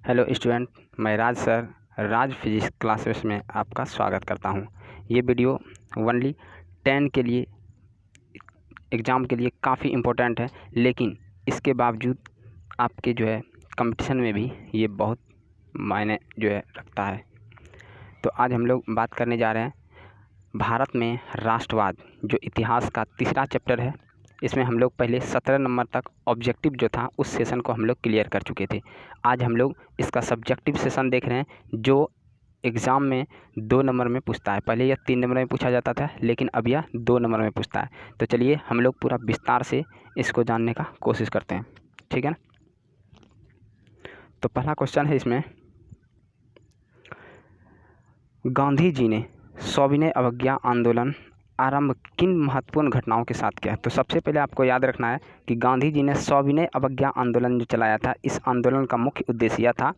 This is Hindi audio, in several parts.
हेलो स्टूडेंट, मैं राज सर राज फिजिक्स क्लासेस में आपका स्वागत करता हूं। ये वीडियो ओनली 10 के लिए एग्ज़ाम के लिए काफ़ी इम्पोर्टेंट है, लेकिन इसके बावजूद आपके कंपटीशन में भी ये बहुत मायने रखता है। तो आज हम लोग बात करने जा रहे हैं भारत में राष्ट्रवाद, जो इतिहास का तीसरा चैप्टर है। इसमें हम लोग पहले 17 नंबर तक ऑब्जेक्टिव जो था उस सेशन को हम लोग क्लियर कर चुके थे। आज हम लोग इसका सब्जेक्टिव सेशन देख रहे हैं, जो एग्ज़ाम में 2 नंबर में पूछता है। पहले यह 3 नंबर में पूछा जाता था, लेकिन अब यह 2 नंबर में पूछता है। तो चलिए हम लोग पूरा विस्तार से इसको जानने का कोशिश करते हैं, ठीक है ना। तो पहला क्वेश्चन है इसमें, गांधी जी ने सविनय अवज्ञा आंदोलन आरंभ किन महत्वपूर्ण घटनाओं के साथ किया। तो सबसे पहले आपको याद रखना है कि गांधी जी ने सविनय अवज्ञा आंदोलन जो चलाया था, इस आंदोलन का मुख्य उद्देश्य यह था,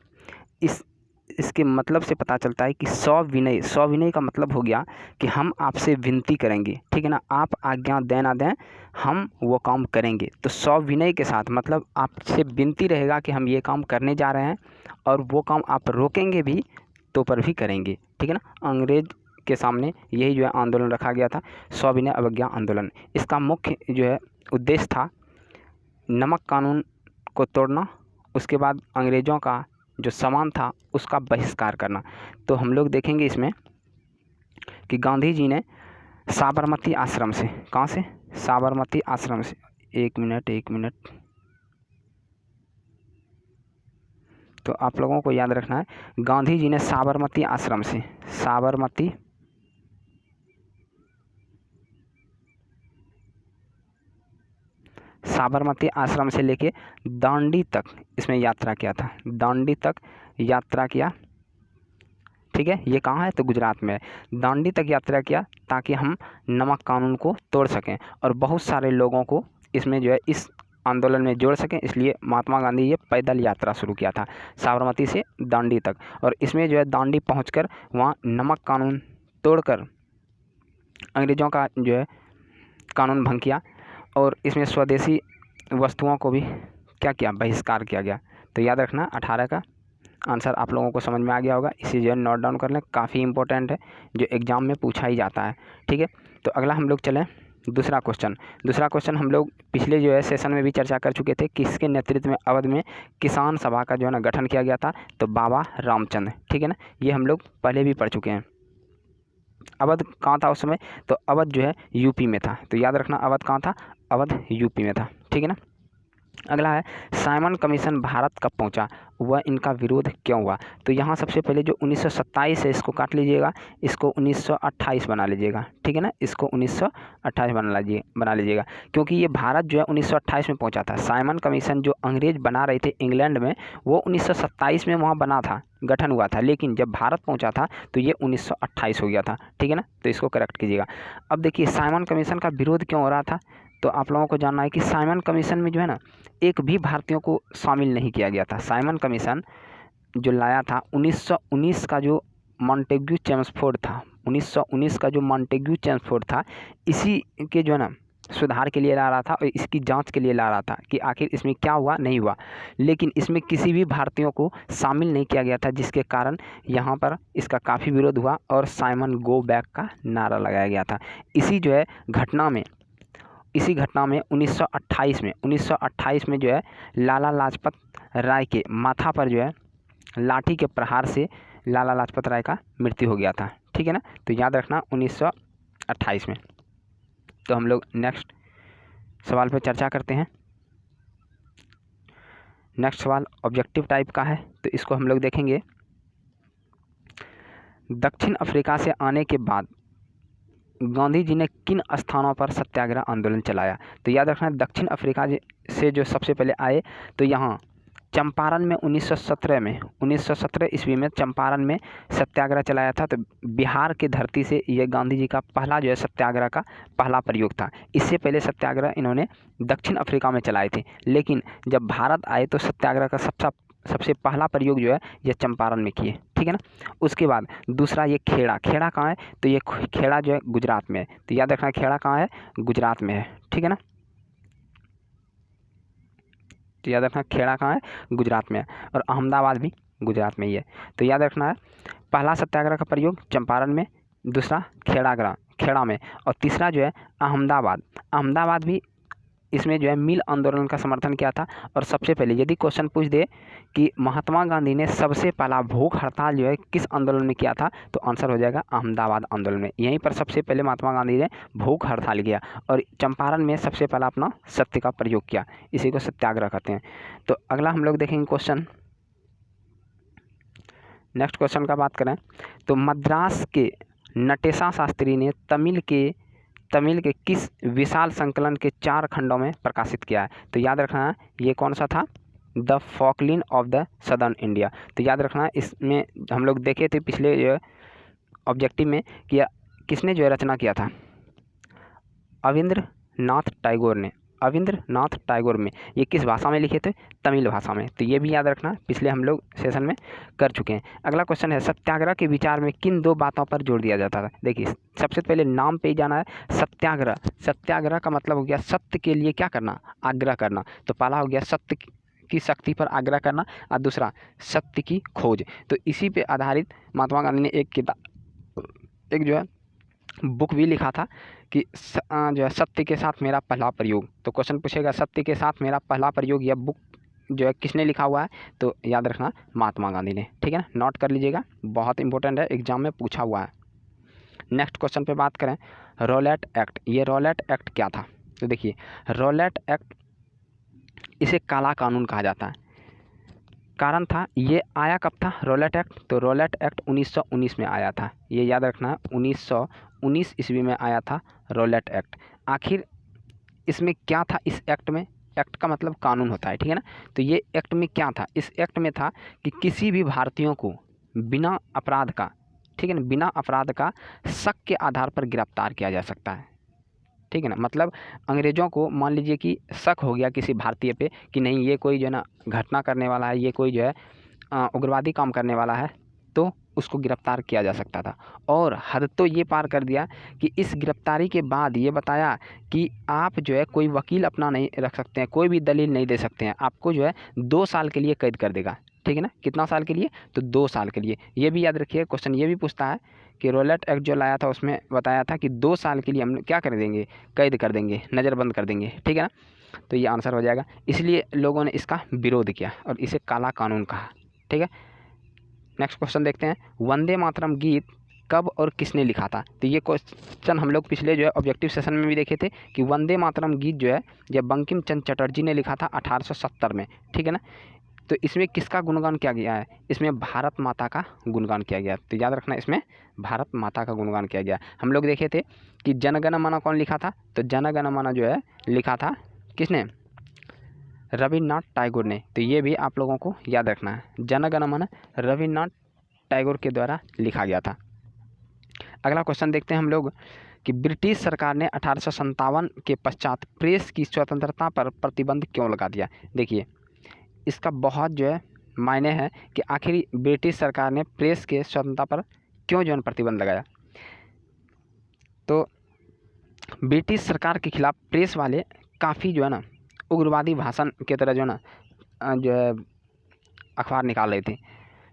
इसके मतलब से पता चलता है कि सविनय का मतलब हो गया कि हम आपसे विनती करेंगे, ठीक है ना। आप आज्ञा दें ना दें, हम वो काम करेंगे। तो सविनय के साथ मतलब आपसे विनती रहेगा कि हम ये काम करने जा रहे हैं, और वो काम आप रोकेंगे भी तो पर भी करेंगे, ठीक है ना। अंग्रेज के सामने यही आंदोलन रखा गया था, सविनय अवज्ञा आंदोलन। इसका मुख्य उद्देश्य था नमक कानून को तोड़ना, उसके बाद अंग्रेज़ों का जो सामान था उसका बहिष्कार करना। तो हम लोग देखेंगे इसमें कि गांधी जी ने साबरमती आश्रम से, कहाँ से, साबरमती आश्रम से, एक मिनट, तो आप लोगों को याद रखना है, गांधी जी ने साबरमती आश्रम से, साबरमती आश्रम से लेके दांडी तक इसमें यात्रा किया था, दांडी तक यात्रा किया, ठीक है। ये कहाँ है, तो गुजरात में है। दांडी तक यात्रा किया ताकि हम नमक कानून को तोड़ सकें और बहुत सारे लोगों को इसमें इस आंदोलन में जोड़ सकें। इसलिए महात्मा गांधी ये पैदल यात्रा शुरू किया था साबरमती से दांडी तक, और इसमें दांडी पहुंचकर वहाँ नमक कानून तोड़कर अंग्रेज़ों का कानून भंग किया, और इसमें स्वदेशी वस्तुओं को भी क्या किया, बहिष्कार किया गया। तो याद रखना 18 का आंसर आप लोगों को समझ में आ गया होगा। इसे नोट डाउन कर लें, काफ़ी इंपॉर्टेंट है, जो एग्ज़ाम में पूछा ही जाता है, ठीक है। तो अगला हम लोग चलें दूसरा क्वेश्चन हम लोग पिछले सेशन में भी चर्चा कर चुके थे। किसके नेतृत्व में अवध में किसान सभा का गठन किया गया था, तो बाबा रामचंद्र, ठीक है ना। ये हम लोग पहले भी पढ़ चुके हैं। अवध कहाँ था उस समय, तो अवध यूपी में था। तो याद रखना अवध कहाँ था, अवध यूपी में था, ठीक है ना। अगला है साइमन कमीशन भारत कब पहुंचा, वह इनका विरोध क्यों हुआ। तो यहाँ सबसे पहले जो 1927 है इसको काट लीजिएगा, इसको 1928 बना लीजिएगा, ठीक है ना। इसको 1928 बना लीजिएगा, क्योंकि ये भारत 1928 में पहुंचा था। साइमन कमीशन जो अंग्रेज बना रहे थे इंग्लैंड में, वो 1927 में वहाँ बना था, गठन हुआ था, लेकिन जब भारत पहुँचा था तो ये 1928 हो गया था, ठीक है ना। तो इसको करेक्ट कीजिएगा। अब देखिए साइमन कमीशन का विरोध क्यों हो रहा था, तो आप लोगों को जानना है कि साइमन कमीशन में एक भी भारतीयों को शामिल नहीं किया गया था। साइमन कमीशन जो लाया था 1919 का जो मॉन्टेग्यू चेम्सफोर्ड था, 1919 का जो मॉन्टेग्यू चेम्सफोर्ड था, इसी के सुधार के लिए ला रहा था और इसकी जांच के लिए ला रहा था कि आखिर इसमें क्या हुआ नहीं हुआ, लेकिन इसमें किसी भी भारतीयों को शामिल नहीं किया गया था, जिसके कारण यहाँ पर इसका काफ़ी विरोध हुआ और साइमन गो बैक का नारा लगाया गया था। इसी घटना में 1928 में लाला लाजपत राय के माथा पर लाठी के प्रहार से लाला लाजपत राय का मृत्यु हो गया था, ठीक है ना। तो याद रखना 1928 में। तो हम लोग नेक्स्ट सवाल पे चर्चा करते हैं। नेक्स्ट सवाल ऑब्जेक्टिव टाइप का है, तो इसको हम लोग देखेंगे। दक्षिण अफ्रीका से आने के बाद गांधी जी ने किन स्थानों पर सत्याग्रह आंदोलन चलाया। तो याद रखना दक्षिण अफ्रीका से जो सबसे पहले आए, तो यहाँ चंपारण में 1917 ईस्वी में चंपारण में सत्याग्रह चलाया था। तो बिहार की धरती से ये गांधी जी का पहला सत्याग्रह का पहला प्रयोग था। इससे पहले सत्याग्रह इन्होंने दक्षिण अफ्रीका में चलाए थे, लेकिन जब भारत आए तो सत्याग्रह का सबसे पहला प्रयोग ये चंपारण में किए, ठीक है ना। उसके बाद दूसरा ये खेड़ा कहाँ है, तो ये खेड़ा गुजरात में है। तो याद रखना खेड़ा कहाँ है, गुजरात में है, ठीक है ना। तो याद रखना खेड़ा कहाँ है, गुजरात में है। और अहमदाबाद भी गुजरात में ही है। तो याद रखना है, पहला सत्याग्रह का प्रयोग चंपारण में, दूसरा खेड़ा में, और तीसरा जो है अहमदाबाद भी इसमें जो है मिल आंदोलन का समर्थन किया था। और सबसे पहले यदि क्वेश्चन पूछ दे कि महात्मा गांधी ने सबसे पहला भूख हड़ताल जो है किस आंदोलन में किया था, तो आंसर हो जाएगा अहमदाबाद आंदोलन में। यहीं पर सबसे पहले महात्मा गांधी ने भूख हड़ताल किया और चंपारण में सबसे पहला अपना सत्य का प्रयोग किया, इसी को सत्याग्रह कहते हैं। तो अगला हम लोग देखेंगे क्वेश्चन, नेक्स्ट क्वेश्चन का बात करें तो मद्रास के नटेशा शास्त्री ने तमिल के किस विशाल संकलन के 4 खंडों में प्रकाशित किया है? तो याद रखना है ये कौन सा था, the Falkland of the southern India. तो याद रखना इसमें हम लोग देखे थे पिछले जो ऑब्जेक्टिव में कि किसने जो है रचना किया था, अविंद्रनाथ टैगोर में। ये किस भाषा में लिखे थे, तमिल भाषा में। तो ये भी याद रखना, पिछले हम लोग सेशन में कर चुके हैं। अगला क्वेश्चन है, सत्याग्रह के विचार में किन 2 बातों पर जोर दिया जाता था? देखिए सबसे पहले नाम पे ही जाना है, सत्याग्रह का मतलब हो गया सत्य के लिए क्या करना, आग्रह करना। तो पहला हो गया सत्य की शक्ति पर आग्रह करना और दूसरा सत्य की खोज। तो इसी पे आधारित महात्मा गांधी ने एक जो है बुक भी लिखा था कि जो है सत्य के साथ मेरा पहला प्रयोग। तो क्वेश्चन पूछेगा सत्य के साथ मेरा पहला प्रयोग, यह बुक जो है किसने लिखा हुआ है? तो याद रखना महात्मा गांधी ने। ठीक है ना, नोट कर लीजिएगा, बहुत इंपॉर्टेंट है, एग्जाम में पूछा हुआ है। नेक्स्ट क्वेश्चन पे बात करें, रॉलेट एक्ट। ये रॉलेट एक्ट क्या था? तो देखिए रॉलेट एक्ट, इसे काला कानून कहा जाता है। कारण था, ये आया कब था रॉलेट एक्ट? तो रॉलेट एक्ट 1919 में आया था। ये याद रखना है 1919 ईस्वी में आया था रॉलेट एक्ट। आखिर इसमें क्या था इस एक्ट में? एक्ट का मतलब कानून होता है, ठीक है ना। तो ये एक्ट में क्या था? इस एक्ट में था कि किसी भी भारतीयों को बिना अपराध का, ठीक है ना, बिना अपराध का शक के आधार पर गिरफ्तार किया जा सकता है, ठीक है ना। मतलब अंग्रेज़ों को मान लीजिए कि शक हो गया किसी भारतीय पे कि नहीं ये कोई जो है ना घटना करने वाला है, ये कोई जो है उग्रवादी काम करने वाला है, तो उसको गिरफ्तार किया जा सकता था। और हद तो ये पार कर दिया कि इस गिरफ्तारी के बाद ये बताया कि आप जो है कोई वकील अपना नहीं रख सकते हैं, कोई भी दलील नहीं दे सकते हैं, आपको जो है 2 साल के लिए कैद कर देगा, ठीक है ना। कितना साल के लिए? तो 2 साल के लिए। ये भी याद रखिए, क्वेश्चन ये भी पूछता है कि रॉलेट एक्ट जो लाया था उसमें बताया था कि 2 साल के लिए हम क्या कर देंगे, कैद कर देंगे, नज़रबंद कर देंगे, ठीक है ना। तो ये आंसर हो जाएगा। इसलिए लोगों ने इसका विरोध किया और इसे काला कानून कहा, ठीक है। नेक्स्ट क्वेश्चन देखते हैं, वंदे मातरम गीत कब और किसने लिखा था? तो ये क्वेश्चन हम लोग पिछले जो है ऑब्जेक्टिव सेशन में भी देखे थे कि वंदे मातरम गीत जो है जब बंकिम चंद्र चटर्जी ने लिखा था 1870 में, ठीक है ना। तो इसमें किसका गुणगान किया गया है? इसमें भारत माता का गुणगान किया गया। तो याद रखना इसमें भारत माता का गुणगान किया गया। हम लोग देखे थे कि जनगण मन कौन लिखा था? तो जनगण मन जो है लिखा था किसने? रविन्द्रनाथ टैगोर ने। तो ये भी आप लोगों को याद रखना है, जनगण मन रविन्द्रनाथ टैगोर के द्वारा लिखा गया था। अगला क्वेश्चन देखते हैं हम लोग कि ब्रिटिश सरकार ने 1857 के पश्चात प्रेस की स्वतंत्रता पर प्रतिबंध क्यों लगा दिया? देखिए इसका बहुत जो है मायने है कि आखिर ब्रिटिश सरकार ने प्रेस के स्वतंत्रता पर क्यों जो है प्रतिबंध लगाया। तो ब्रिटिश सरकार के खिलाफ प्रेस वाले काफ़ी जो है ना उग्रवादी भाषण के तरह जो है ना जो है अखबार निकाल रहे थे,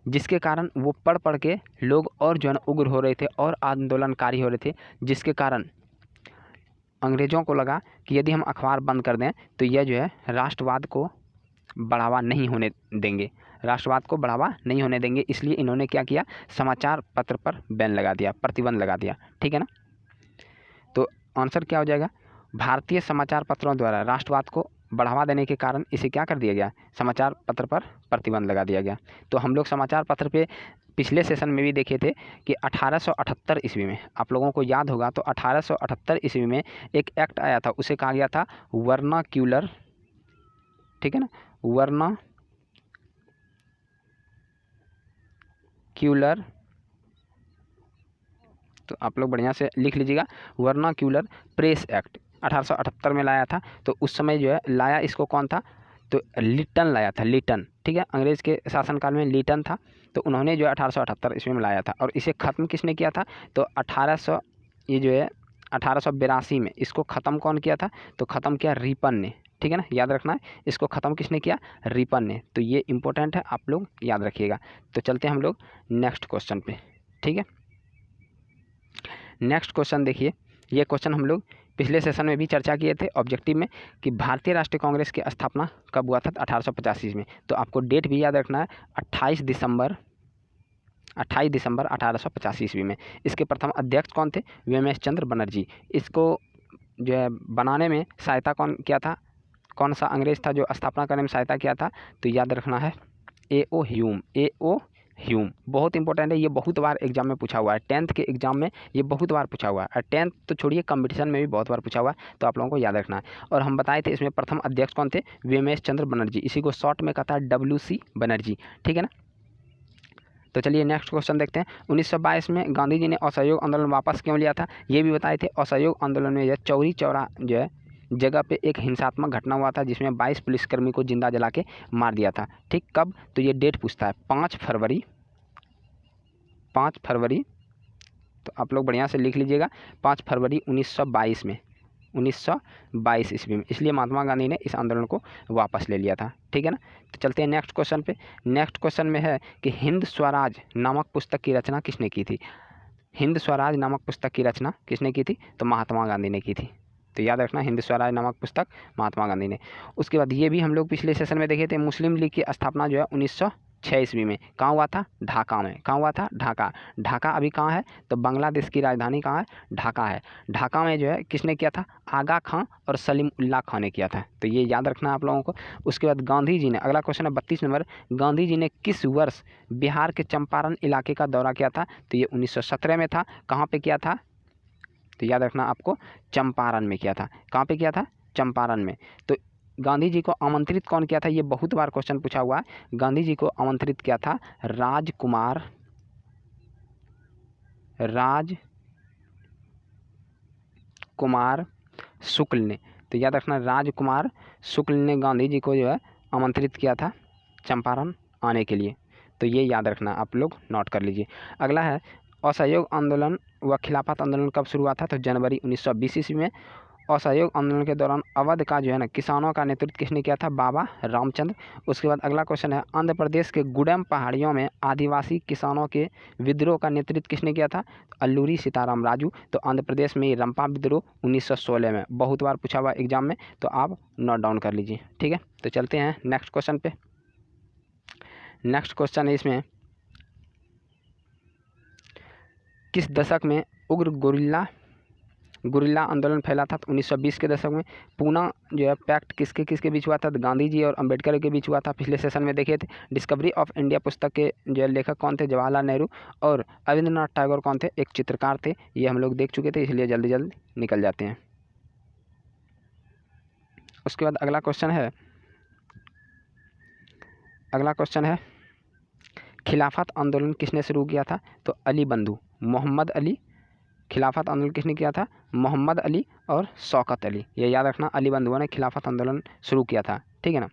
जिसके कारण वो पढ़ के लोग और जो है ना उग्र हो रहे थे और आंदोलनकारी हो रहे थे, जिसके कारण अंग्रेज़ों को लगा कि यदि हम अखबार बंद कर दें तो यह जो है राष्ट्रवाद को बढ़ावा नहीं होने देंगे, इसलिए इन्होंने क्या किया, समाचार पत्र पर बैन लगा दिया, प्रतिबंध लगा दिया, ठीक है ना। तो आंसर क्या हो जाएगा? भारतीय समाचार पत्रों द्वारा राष्ट्रवाद को बढ़ावा देने के कारण इसे क्या कर दिया गया, समाचार पत्र पर प्रतिबंध लगा दिया गया। तो हम लोग समाचार पत्र पे पिछले सेशन में भी देखे थे कि 1878 ईस्वी में, आप लोगों को याद होगा, तो 1878 ईस्वी में एक एक्ट आया था, उसे कहा गया था वर्नाक्यूलर, ठीक है ना, वर्नाक्यूलर। तो आप लोग बढ़िया से लिख लीजिएगा, वर्नाक्यूलर प्रेस एक्ट 1878 में लाया था। तो उस समय जो है लाया इसको कौन था? तो लिटन लाया था, लिटन, ठीक है, अंग्रेज़ के शासनकाल में लिटन था। तो उन्होंने जो है 1878 ईस्वी में लाया था। और इसे ख़त्म किसने किया था? तो 1882 में इसको ख़त्म कौन किया था? तो ख़त्म किया रिपन ने, ठीक है ना, याद रखना है। इसको ख़त्म किसने किया? रिपन ने। तो ये इंपॉर्टेंट है, आप लोग याद रखिएगा। तो चलते हैं हम लोग नेक्स्ट क्वेश्चन पे, ठीक है। नेक्स्ट क्वेश्चन देखिए, ये क्वेश्चन हम लोग पिछले सेशन में भी चर्चा किए थे ऑब्जेक्टिव में कि भारतीय राष्ट्रीय कांग्रेस की स्थापना कब हुआ था? 1885 में। तो आपको डेट भी याद रखना है, 28 दिसंबर 1885 ईस्वी में। इसके प्रथम अध्यक्ष कौन थे? व्योमेश चंद्र बनर्जी। इसको जो है बनाने में सहायता कौन किया था? कौन सा अंग्रेज था जो स्थापना करने में सहायता किया था? तो याद रखना है A.O. ह्यूम। A.O. ह्यूम बहुत इंपॉर्टेंट है, ये बहुत बार एग्जाम में पूछा हुआ है। 10th के एग्जाम में ये बहुत बार पूछा हुआ है, और 10th तो छोड़िए, कंपटीशन में भी बहुत बार पूछा हुआ है। तो आप लोगों को याद रखना है। और हम बताए थे इसमें प्रथम अध्यक्ष कौन थे? व्योमेश चंद्र बनर्जी। इसी को शॉर्ट में कहता है WC बनर्जी, ठीक है ना। तो चलिए नेक्स्ट क्वेश्चन देखते हैं। 1922 में गांधी जी ने असहयोग आंदोलन वापस क्यों लिया था? ये भी बताए थे। असहयोग आंदोलन में चौरी चौरा जो है जगह पे एक हिंसात्मक घटना हुआ था, जिसमें 22 पुलिसकर्मी को जिंदा जला के मार दिया था, ठीक। कब? तो ये डेट पूछता है 5 फरवरी। तो आप लोग बढ़िया से लिख लीजिएगा, 5 फरवरी 1922 में, 1922 ईस्वी में। इसलिए महात्मा गांधी ने इस आंदोलन को वापस ले लिया था, ठीक है ना। तो चलते हैं नेक्स्ट क्वेश्चन पे। नेक्स्ट क्वेश्चन में है कि हिंद स्वराज नामक पुस्तक की रचना किसने की थी? हिंद स्वराज नामक पुस्तक की रचना किसने की थी? तो महात्मा गांधी ने की थी। तो याद रखना, हिंद स्वराज नामक पुस्तक महात्मा गांधी ने। उसके बाद ये भी हम लोग पिछले सेशन में देखे थे, मुस्लिम लीग की स्थापना जो है 1906 ईस्वी में कहाँ हुआ था? ढाका में। कहाँ हुआ था? ढाका। ढाका अभी कहाँ है? तो बांग्लादेश की राजधानी कहाँ है? ढाका है। ढाका में जो है किसने किया था? आगा खां और सलीम उल्लाह खां ने किया था। तो ये याद रखना आप लोगों को। उसके बाद गांधी जी ने, अगला क्वेश्चन है 32 नंबर, गांधी जी ने किस वर्ष बिहार के चंपारण इलाके का दौरा किया था? तो ये 1917 में था। कहाँ पे किया था? तो याद रखना आपको, चंपारण में किया था। कहाँ पे किया था? चंपारण में। तो गांधी जी को आमंत्रित कौन किया था? ये बहुत बार क्वेश्चन पूछा हुआ है। गांधी जी को आमंत्रित किया था राजकुमार शुक्ल ने। तो याद रखना, राजकुमार शुक्ल ने गांधी जी को जो है आमंत्रित किया था चंपारण आने के लिए। तो ये याद रखना, आप लोग नोट कर लीजिए। अगला है, असहयोग आंदोलन व खिलाफत आंदोलन कब शुरू हुआ था? तो जनवरी 1920 ईस्वी में। असहयोग आंदोलन के दौरान अवध का जो है ना किसानों का नेतृत्व किसने किया था? बाबा रामचंद्र। उसके बाद अगला क्वेश्चन है, आंध्र प्रदेश के गुडेम पहाड़ियों में आदिवासी किसानों के विद्रोह का नेतृत्व किसने किया था? अल्लूरी सीताराम राजू। तो आंध्र प्रदेश में रंपा विद्रोह 1916 में, बहुत बार पूछा हुआ एग्जाम में, तो आप नोट डाउन कर लीजिए, ठीक है। तो चलते हैं नेक्स्ट क्वेश्चन पे। नेक्स्ट क्वेश्चन है इसमें, किस दशक में उग्र गुरिल्ला आंदोलन फैला था? तो 1920 के दशक में। पूना जो है पैक्ट किसके किसके बीच हुआ था? तो गांधी जी और अंबेडकर के बीच हुआ था। पिछले सेशन में देखे थे। डिस्कवरी ऑफ इंडिया पुस्तक के जो लेखक कौन थे? जवाहरलाल नेहरू। और रविंद्रनाथ टैगोर कौन थे? एक चित्रकार थे। ये हम लोग देख चुके थे, इसलिए जल्दी जल्दी निकल जाते हैं। उसके बाद अगला क्वेश्चन है खिलाफत आंदोलन किसने शुरू किया था? तो अली बंधु मोहम्मद अली। खिलाफत आंदोलन किसने किया था? मोहम्मद अली और शौकत अली। ये याद रखना, अली बंधुओं ने खिलाफत आंदोलन शुरू किया था, ठीक है ना।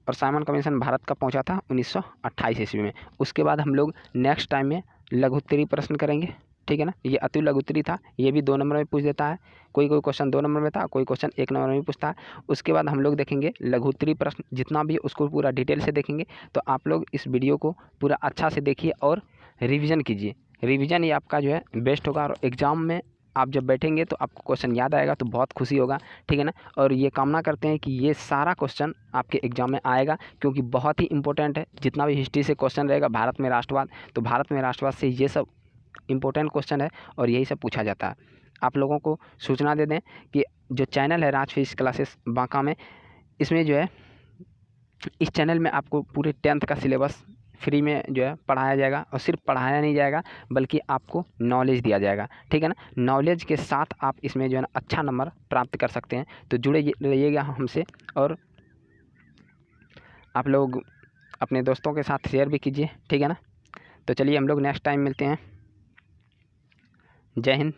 और साइमन कमीशन भारत कब पहुंचा था? 1928 ईस्वी में। उसके बाद हम लोग नेक्स्ट टाइम में लघुत्तरी प्रश्न करेंगे, ठीक है ना। ये अति लघुत्तरी था, ये भी 2 नंबर में पूछ देता है। कोई क्वेश्चन 2 नंबर में था, कोई क्वेश्चन 1 नंबर में पूछता है। उसके बाद हम लोग देखेंगे लघुत्तरी प्रश्न, जितना भी उसको पूरा डिटेल से देखेंगे। तो आप लोग इस वीडियो को पूरा अच्छा से देखिए और रिविज़न कीजिए। रिवीजन ही आपका जो है बेस्ट होगा, और एग्ज़ाम में आप जब बैठेंगे तो आपको क्वेश्चन याद आएगा, तो बहुत खुशी होगा, ठीक है ना। और ये कामना करते हैं कि ये सारा क्वेश्चन आपके एग्ज़ाम में आएगा, क्योंकि बहुत ही इंपॉर्टेंट है। जितना भी हिस्ट्री से क्वेश्चन रहेगा, भारत में राष्ट्रवाद, तो भारत में राष्ट्रवाद से ये सब इंपॉर्टेंट क्वेश्चन है और यही सब पूछा जाता है। आप लोगों को सूचना दे दें कि जो चैनल है राज फिजिक्स क्लासेस बांका में, इसमें जो है इस चैनल में आपको पूरे 10th का सिलेबस फ्री में जो है पढ़ाया जाएगा। और सिर्फ पढ़ाया नहीं जाएगा, बल्कि आपको नॉलेज दिया जाएगा, ठीक है ना। नॉलेज के साथ आप इसमें जो है ना अच्छा नंबर प्राप्त कर सकते हैं। तो जुड़े रहिएगा हमसे, और आप लोग अपने दोस्तों के साथ शेयर भी कीजिए, ठीक है ना। तो चलिए हम लोग नेक्स्ट टाइम मिलते हैं। जय हिंद।